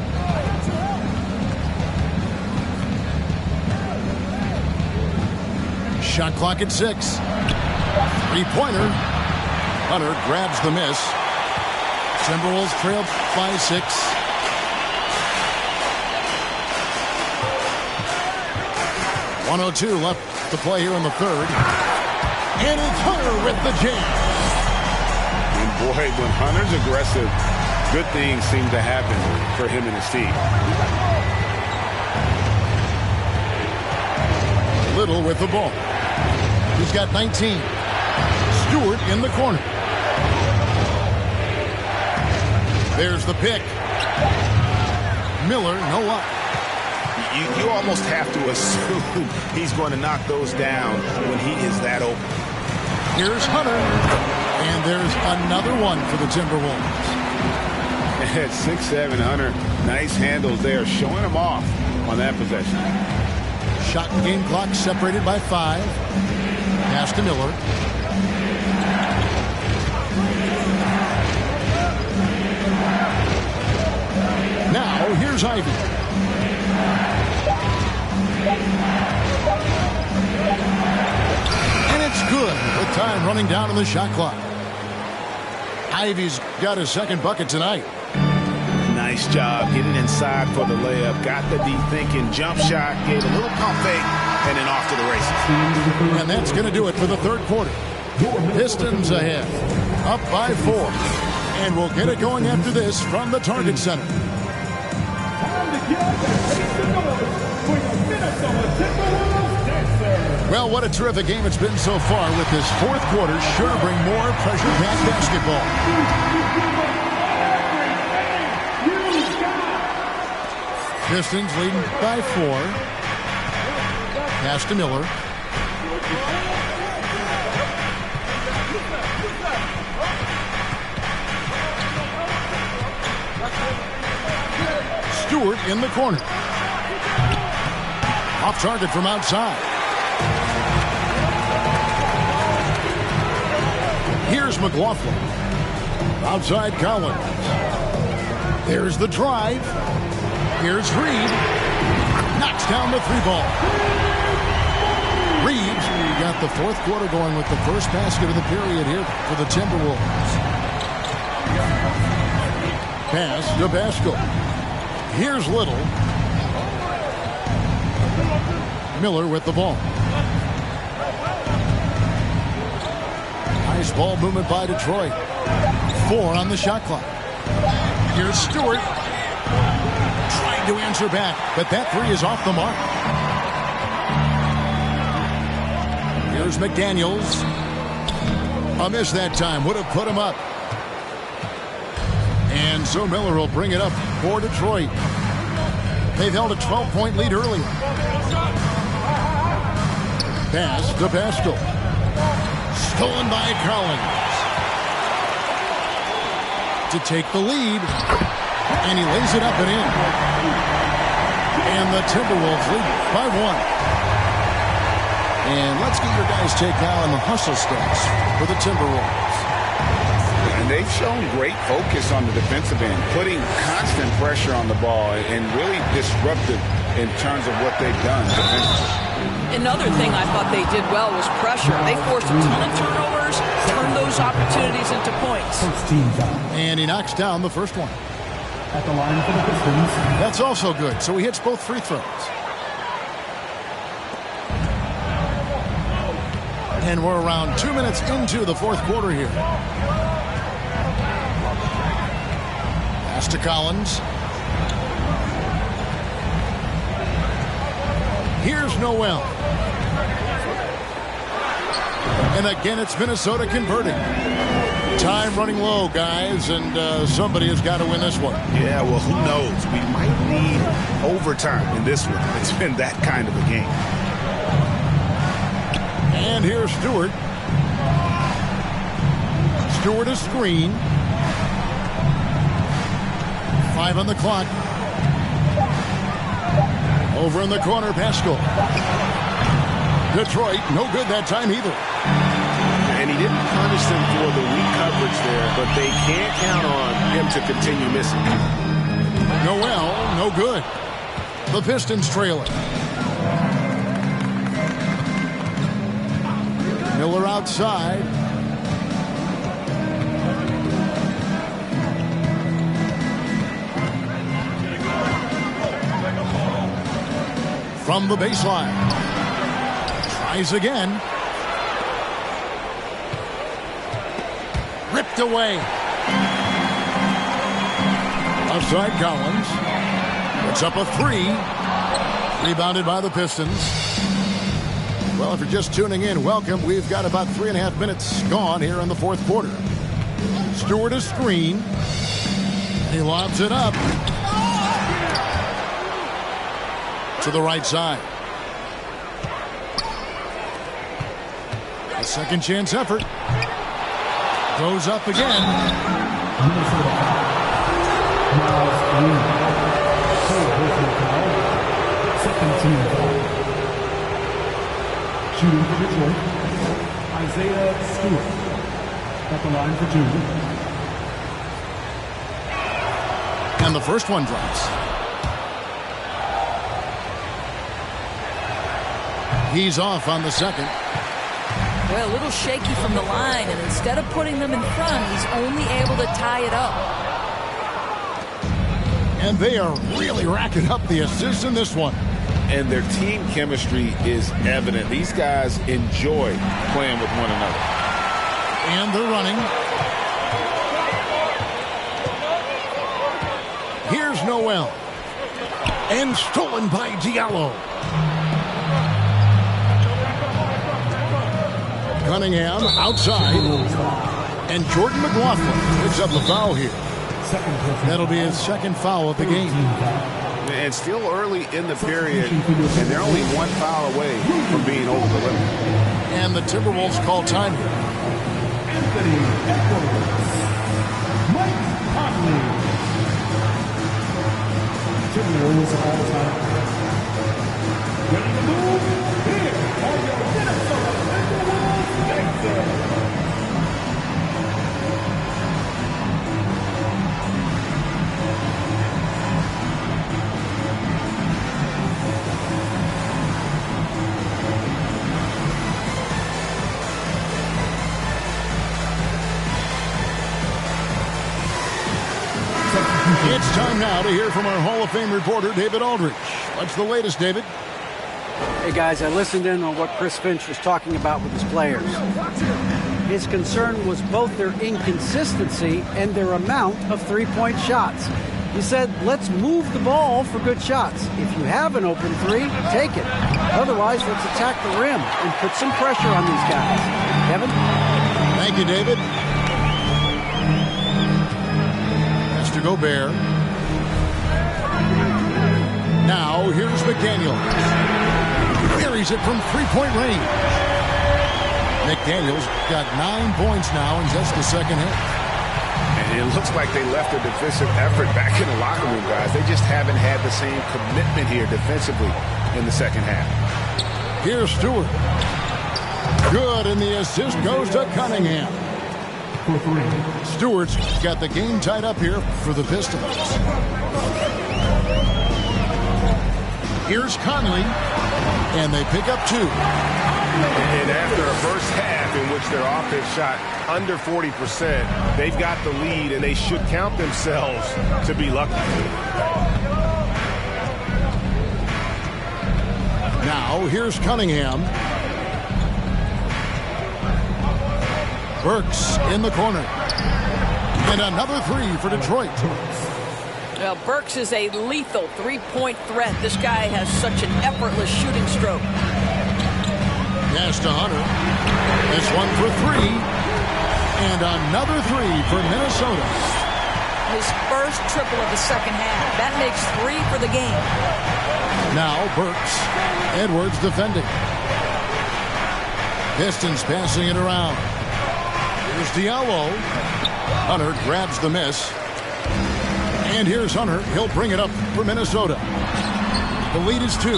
Shot clock at 6. Three-pointer. Hunter grabs the miss. Timberwolves trail by 6. .102 left to play here in the third. And it's Hunter with the jam. And boy, when Hunter's aggressive, good things seem to happen for him and his team. Little with the ball. He's got 19. Stewart in the corner. There's the pick. Miller, no luck. You almost have to assume he's going to knock those down when he is that open. Here's Hunter. And there's another one for the Timberwolves. At 6'7", Hunter, nice handles there, showing him off on that possession. Shot and game clock separated by 5. Pass to Miller. Now here's Ivy. And it's good with time running down on the shot clock. Ivy's got his second bucket tonight. Nice job getting inside for the layup. Got the deep thinking jump shot, gave a little pump fake, and then off to the races. And that's going to do it for the third quarter. Pistons ahead, up by 4. And we'll get it going after this from the Target Center. Well, what a terrific game it's been so far, with this fourth quarter sure to bring more pressure-packed basketball. Pistons leading by 4. Pass to Miller. Stewart in the corner. Off target from outside. Here's McLaughlin. Outside Collins. There's the drive. Here's Reed. Knocks down the 3-ball. Reeves got the fourth quarter going with the first basket of the period here for the Timberwolves. Pass to Pascal. Here's Little. Miller with the ball. Nice ball movement by Detroit. 4 on the shot clock. Here's Stewart. Trying to answer back, but that 3 is off the mark. Here's McDaniels. A miss that time. Would have put him up. And so Miller will bring it up for Detroit. They've held a 12-point lead earlier. Pass to Pascal. Stolen by Collins. To take the lead. And he lays it up and in. And the Timberwolves lead by 1. And let's get your guys' take now on the hustle stats for the Timberwolves. And they've shown great focus on the defensive end, putting constant pressure on the ball and really disruptive in terms of what they've done defensively. Another thing I thought they did well was pressure. They forced a ton of turnovers, turned those opportunities into points. And he knocks down the first one. At the line for the Pistons. That's also good. So he hits both free throws. And we're around 2 minutes into the fourth quarter here. Pass to Collins. Here's Noel. And again, it's Minnesota converting. Time running low, guys, and somebody has got to win this one. Yeah, well, who knows? We might need overtime in this one. It's been that kind of a game. And here's Stewart. Stewart a screen. 5 on the clock. Over in the corner, Pascal. Detroit, no good that time either. And he didn't punish them for the weak coverage there, but they can't count on him to continue missing. Noel, no good. The Pistons trail it. Miller outside. From the baseline. Tries again. Ripped away. Outside Collins. Puts up a 3. Rebounded by the Pistons. Well, if you're just tuning in, welcome. We've got about 3.5 minutes gone here in the fourth quarter. Stewart a screen. He lobs it up. To the right side. A second chance effort. Goes up again. Second team foul. Shooting for Detroit, Isaiah Stewart. At the line for 2. And the first one drops. He's off on the second. Well, a little shaky from the line, and instead of putting them in front, he's only able to tie it up. And they are really racking up the assists in this one. And their team chemistry is evident. These guys enjoy playing with one another. And they're running. Here's Noel. And stolen by Diallo. Cunningham outside. And Jordan McLaughlin picks up the foul here. That'll be his second foul of the game. And still early in the period, and they're only one foul away from being over the limit. And the Timberwolves call time here. Timberwolves all-time. Ready to move? Here are your Minnesota Timberwolves Gangsters. It's time now to hear from our Hall of Fame reporter, David Aldridge. What's the latest, David? Hey, guys, I listened in on what Chris Finch was talking about with his players. His concern was both their inconsistency and their amount of three-point shots. He said, let's move the ball for good shots. If you have an open three, take it. Otherwise, let's attack the rim and put some pressure on these guys. Kevin? Thank you, David. That's to Gobert. Now, here's McDaniels. Buries it from three-point range. McDaniels got 9 points now in just the second half. And it looks like they left a defensive effort back in the locker room, guys. They just haven't had the same commitment here defensively in the second half. Here's Stewart. Good, and the assist goes to Cunningham. Stewart's got the game tied up here for the Pistons. Here's Conley, and they pick up 2. And after a first half in which their offense shot under 40%, they've got the lead, and they should count themselves to be lucky. Now, here's Cunningham. Burks in the corner. And another 3 for Detroit. Well, Burks is a lethal three-point threat. This guy has such an effortless shooting stroke. Pass to Hunter. This one for three. And another three for Minnesota. His first triple of the second half. That makes 3 for the game. Now Burks. Edwards defending. Pistons passing it around. Here's Diallo. Hunter grabs the miss. And here's Hunter. He'll bring it up for Minnesota. The lead is 2.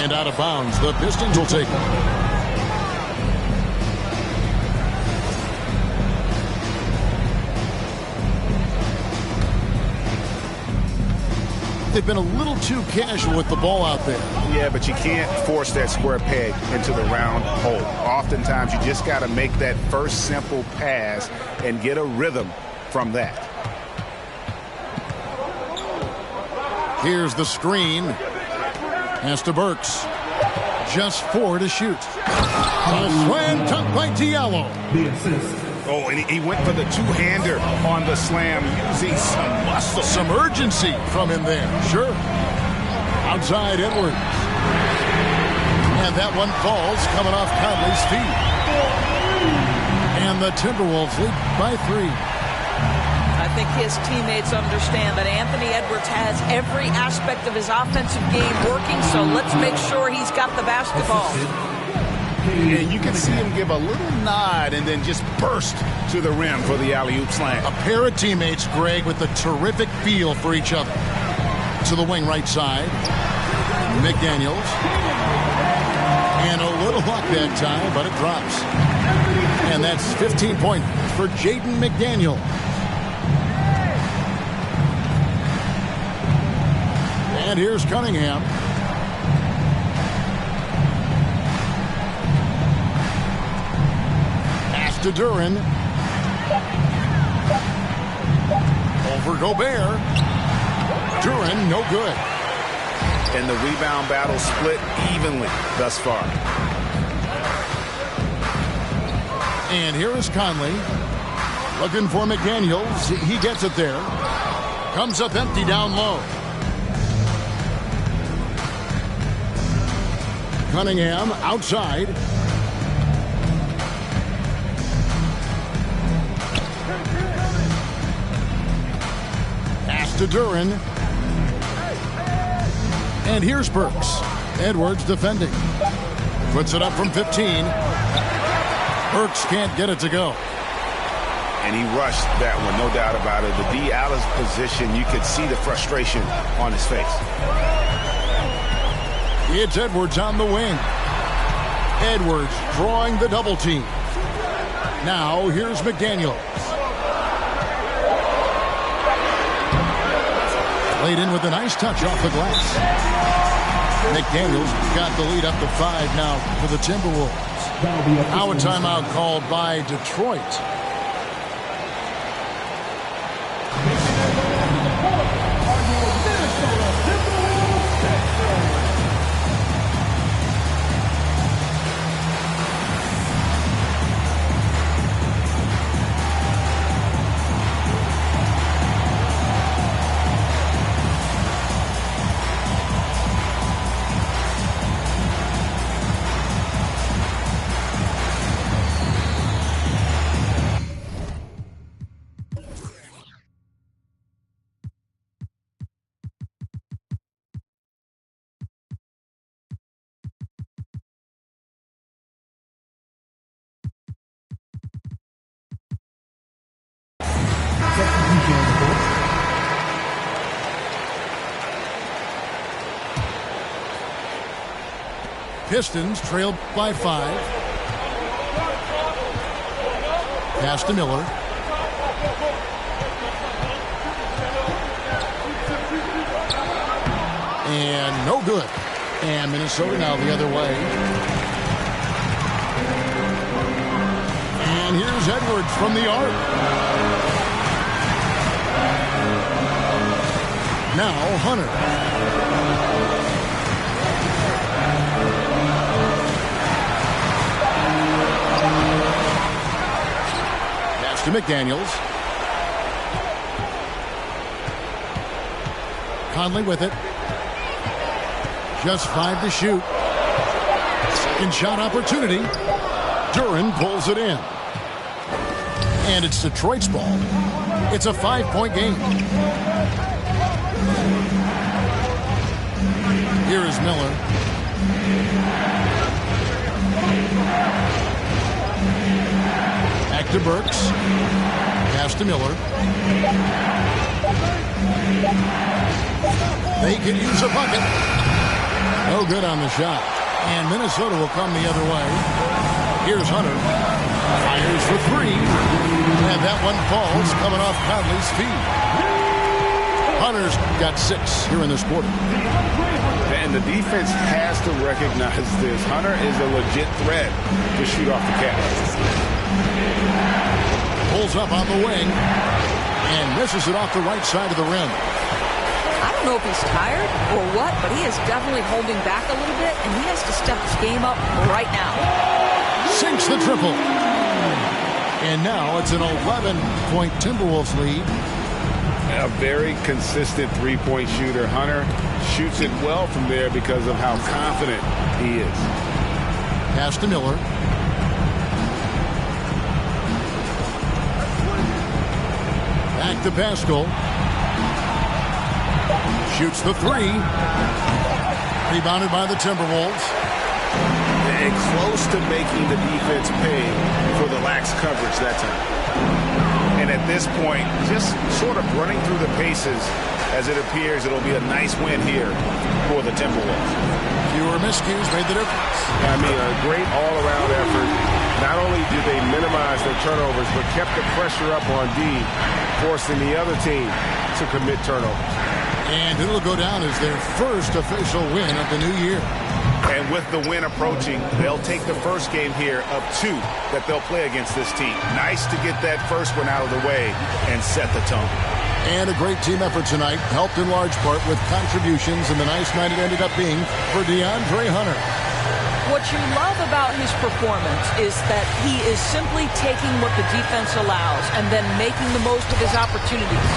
And out of bounds. The Pistons will take it. They've been a little too casual with the ball out there. Yeah, but you can't force that square peg into the round hole. Oftentimes, you just got to make that first simple pass and get a rhythm from that. Here's the screen. Pass to Burks. Just 4 to shoot. A slam dunk by Diallo. The assist. Oh, and he went for the two-hander on the slam, using some muscle. Some urgency from him there. Sure. Outside Edwards. And that one falls coming off Conley's feet. And the Timberwolves lead by 3. I think his teammates understand that Anthony Edwards has every aspect of his offensive game working, so let's make sure he's got the basketball. And you can see him give a little nod and then just burst to the rim for the alley-oop slam. A pair of teammates, Greg, with a terrific feel for each other. To the wing right side. McDaniels. And a little luck that time, but it drops. And that's 15 points for Jaden McDaniel. And here's Cunningham. Pass to Duran. Over Gobert. Duran, no good. And the rebound battle split evenly thus far. And here is Conley. Looking for McDaniels. He gets it there. Comes up empty down low. Cunningham outside. Pass to Duran. And here's Burks. Edwards defending. Puts it up from 15. Burks can't get it to go. And he rushed that one, no doubt about it. The D. Allen's position, you could see the frustration on his face. It's Edwards on the wing. Edwards drawing the double team. Now here's McDaniels. Laid in with a nice touch off the glass. McDaniels got the lead up to 5 now for the Timberwolves. Now a timeout called by Detroit. Pistons trailed by 5. Pass to Miller. And no good. And Minnesota now the other way. And here's Edwards from the arc. Now Hunter. To McDaniels. Conley with it. Just 5 to shoot. Second shot opportunity. Duran pulls it in. And it's Detroit's ball. It's a 5-point game. Here is Miller. Back to Burks. Pass to Miller. They can use a bucket. No good on the shot. And Minnesota will come the other way. Here's Hunter. Fires for 3. And that one falls coming off Conley's feet. Hunter's got 6 here in this quarter. And the defense has to recognize this. Hunter is a legit threat to shoot off the catch. Pulls up on the wing and misses it off the right side of the rim. I don't know if he's tired or what, but he is definitely holding back a little bit, and he has to step his game up right now. Sinks the triple. And now it's an 11-point Timberwolves lead. A very consistent three-point shooter. Hunter shoots it well from there because of how confident he is. Pass to Miller. Back to Pascal. Shoots the 3. Rebounded by the Timberwolves. And close to making the defense pay for the lax coverage that time. And at this point, just sort of running through the paces as it appears it'll be a nice win here for the Timberwolves. Fewer miscues made the difference. I mean, a great all-around effort. Not only did they minimize their turnovers, but kept the pressure up on D, forcing the other team to commit turnovers. And it'll go down as their first official win of the new year. And with the win approaching, they'll take the first game here of 2 that they'll play against this team. Nice to get that first one out of the way and set the tone. And a great team effort tonight, helped in large part with contributions, and the nice night it ended up being for DeAndre Hunter. What you love about his performance is that he is simply taking what the defense allows and then making the most of his opportunities.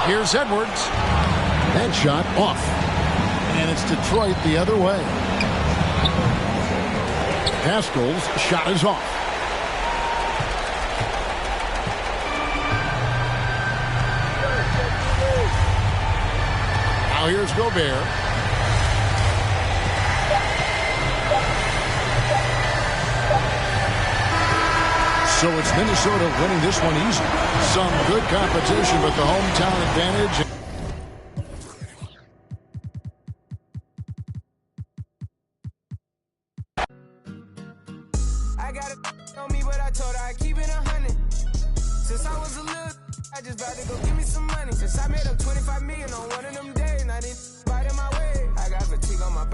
Here's Edwards. That shot off. And it's Detroit the other way. Pascal's shot is off. Now here's Gobert. So it's Minnesota winning this one easy. Some good competition, but the hometown advantage. I got it on me, but I told her I keep it 100. Since I was a little, I just about to go give me some money. Since I made up 25 million on one of them days, now this biting my way. I got fatigue on my back.